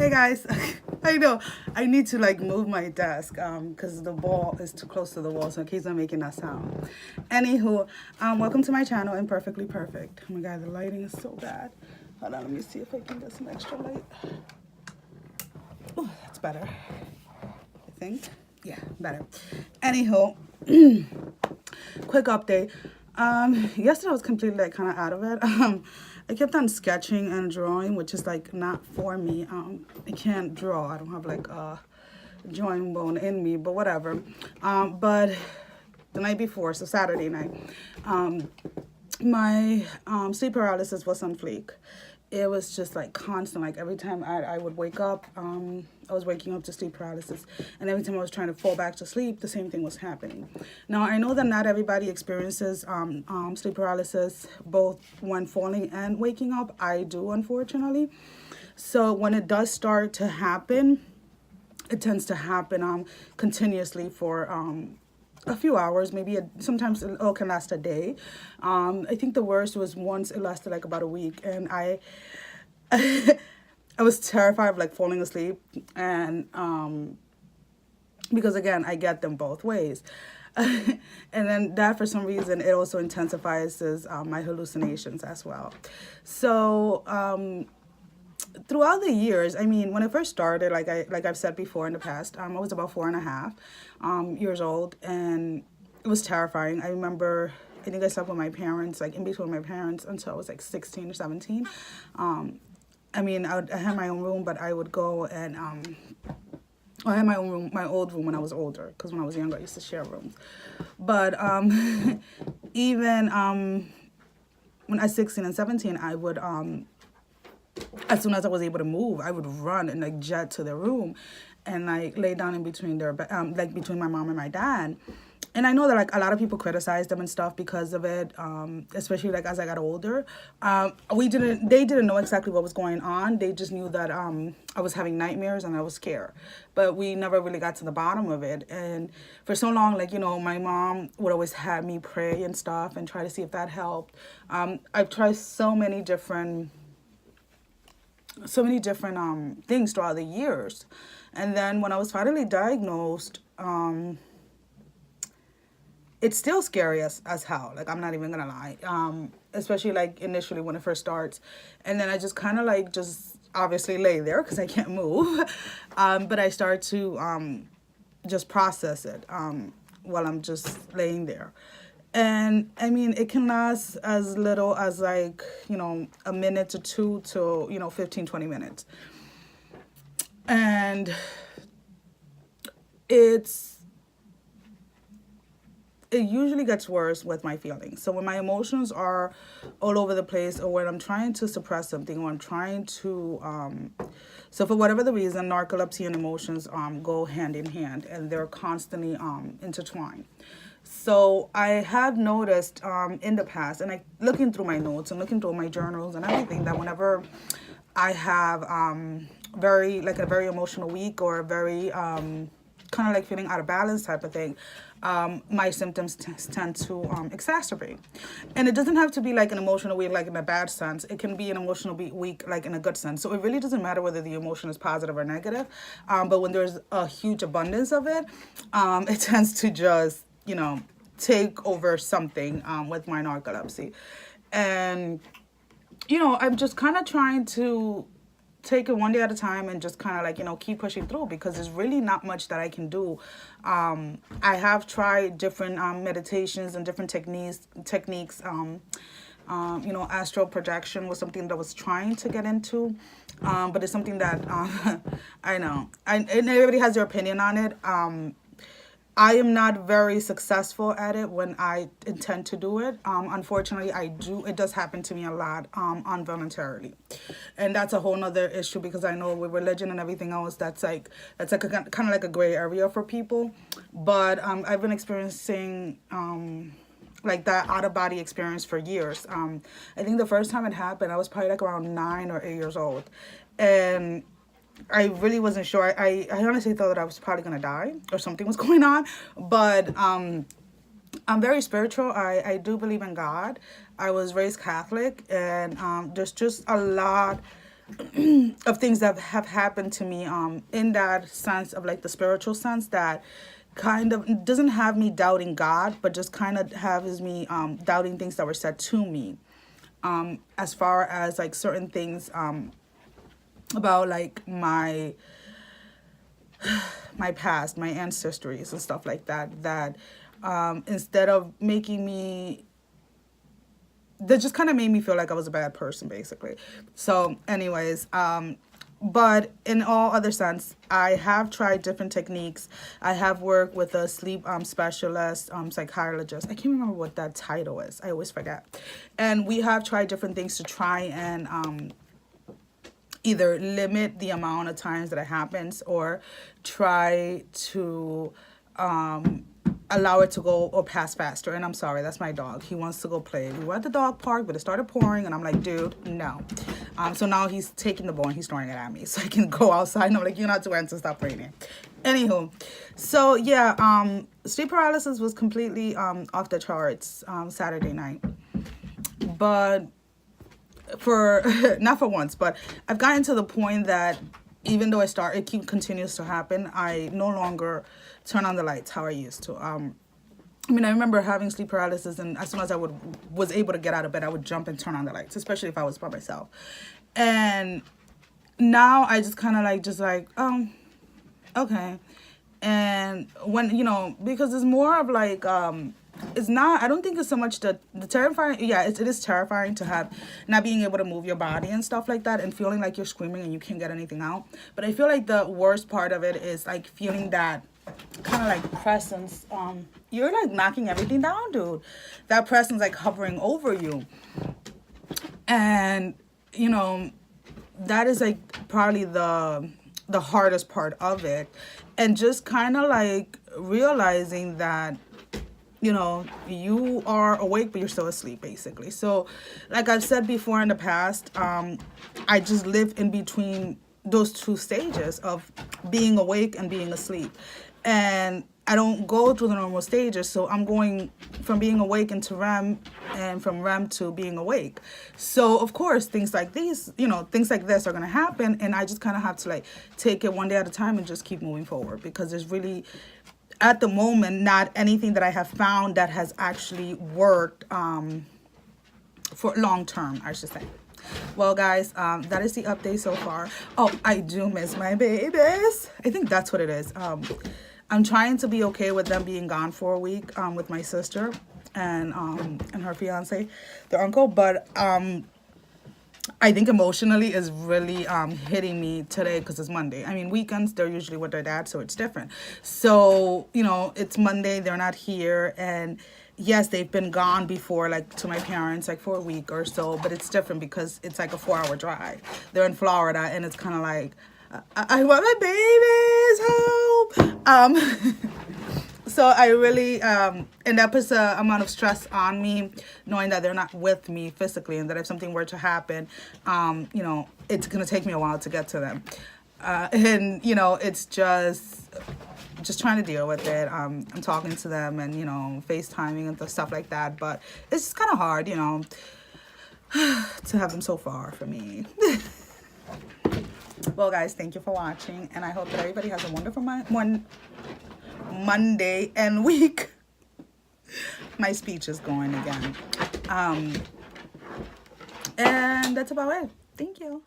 Hey guys, I know I need to like move my desk because the ball is too close to the wall, so in case I'm making that sound. Anywho, welcome to my channel, Imperfectly Perfect. Oh my god, the lighting is so bad. Hold on, let me see if I can get some extra light. Oh, that's better. I think. Yeah, better. Anywho, quick update. Yesterday I was completely like kind of out of it. I kept on sketching and drawing, which is like not for me. I can't draw. I don't have like a drawing bone in me, but whatever. But the night before, so Saturday night, my sleep paralysis was on fleek. It was just like constant. Like every time I would wake up, I was waking up to sleep paralysis. And every time I was trying to fall back to sleep, the same thing was happening. Now, I know that not everybody experiences sleep paralysis, both when falling and waking up. I do, unfortunately. So when it does start to happen, it tends to happen continuously for a few hours, maybe sometimes it can last a day. I think the worst was once it lasted like about a week, and I I was terrified of like falling asleep, and because again I get them both ways. And then that for some reason it also intensifies my hallucinations as well. So throughout the years, I mean, when I first started, like I've said before in the past, I was about 4.5 years old, and it was terrifying. I remember, I think I slept with my parents, like in between my parents, until I was like 16 or 17. I mean, I had my own room, but I would go and I had my own room, my old room when I was older, because when I was younger, I used to share rooms. But even when I was 16 and 17, I would as soon as I was able to move, I would run and like jet to their room and like lay down in between their like between my mom and my dad. And I know that like a lot of people criticize them and stuff because of it, especially like as I got older. They didn't know exactly what was going on. They just knew that I was having nightmares and I was scared. But we never really got to the bottom of it. And for so long, like, you know, my mom would always have me pray and stuff and try to see if that helped. I've tried so many different things throughout the years. And then when I was finally diagnosed, it's still scary as hell. Like, I'm not even gonna lie. Especially like initially when it first starts. And then I just kind of like just obviously lay there because I can't move. But I start to just process it while I'm just laying there. And I mean, it can last as little as like, you know, a minute to two to, you know, 15, 20 minutes. And it usually gets worse with my feelings. So when my emotions are all over the place, or when I'm trying to suppress something, or I'm trying to, so for whatever the reason, narcolepsy and emotions go hand in hand, and they're constantly intertwined. So I have noticed in the past, and looking through my notes and looking through my journals and everything, that whenever I have a very emotional week, or a very kind of like feeling out of balance type of thing, my symptoms tend to exacerbate. And it doesn't have to be like an emotional week like in a bad sense. It can be an emotional week like in a good sense. So it really doesn't matter whether the emotion is positive or negative. But when there's a huge abundance of it, it tends to just, you know, take over something with my narcolepsy. And, you know, I'm just kind of trying to take it one day at a time and just kind of like, you know, keep pushing through, because there's really not much that I can do. I have tried different meditations and different techniques. You know, astral projection was something that I was trying to get into, but it's something that I know, and everybody has their opinion on it. I am not very successful at it when I intend to do it. Unfortunately, it does happen to me a lot involuntarily. And that's a whole nother issue, because I know with religion and everything else, that's like a kind of like a gray area for people. But I've been experiencing like that out of body experience for years. I think the first time it happened, I was probably like around 9 or 8 years old. And I really wasn't sure. I honestly thought that I was probably going to die or something was going on. But I'm very spiritual. I do believe in God. I was raised Catholic. And there's just a lot of things that have happened to me, in that sense of like the spiritual sense, that kind of doesn't have me doubting God, but just kind of has me doubting things that were said to me, as far as like certain things, about like my past, my ancestries and stuff like that, that instead of making me, that just kind of made me feel like I was a bad person, basically. So anyways, but in all other sense, I have tried different techniques. I have worked with a sleep specialist, psychologist. I can't remember what that title is. I always forget. And we have tried different things to try and either limit the amount of times that it happens, or try to allow it to go or pass faster. And I'm sorry, that's my dog. He wants to go play. We were at the dog park, but it started pouring, and I'm like, dude, no. So now he's taking the ball and he's throwing it at me so I can go outside. And I'm like, you're not doing to stop raining. Anywho, so yeah, sleep paralysis was completely off the charts Saturday night. But for not for once, but I've gotten to the point that even though it continues to happen, I no longer turn on the lights how I used to. I mean, I remember having sleep paralysis, and as soon as I was able to get out of bed, I would jump and turn on the lights, especially if I was by myself. And now I just kind of like, okay. And when, because it's more of like, it's not, I don't think it's so much the terrifying, yeah, it is terrifying to have not being able to move your body and stuff like that, and feeling like you're screaming and you can't get anything out. But I feel like the worst part of it is like feeling that kind of like presence. You're like knocking everything down, dude. That presence like hovering over you. And, that is like probably the hardest part of it. And just kind of like realizing that, you are awake, but you're still asleep, basically. So, like I've said before in the past, I just live in between those two stages of being awake and being asleep. And I don't go through the normal stages, so I'm going from being awake into REM, and from REM to being awake. So, of course, things like these, things like this are going to happen, and I just kind of have to, like, take it one day at a time and just keep moving forward, because there's really, at the moment, not anything that I have found that has actually worked for long term, I should say. Well, guys, that is the update so far. Oh, I do miss my babies. I think that's what it is. I'm trying to be okay with them being gone for a week with my sister and her fiance, their uncle. But I think emotionally is really hitting me today because it's Monday. I mean, weekends, they're usually with their dad, so it's different. So, it's Monday, they're not here, and yes, they've been gone before, like, to my parents, like, for a week or so, but it's different because it's like a 4-hour drive. They're in Florida, and it's kind of like, I want my babies, help! So I really, and that puts an amount of stress on me, knowing that they're not with me physically, and that if something were to happen, it's going to take me a while to get to them. And, it's just trying to deal with it. I'm talking to them and, FaceTiming and stuff like that. But it's just kind of hard, to have them so far from me. Well, guys, thank you for watching. And I hope that everybody has a wonderful Monday and week. My speech is going again. And that's about it. Thank you.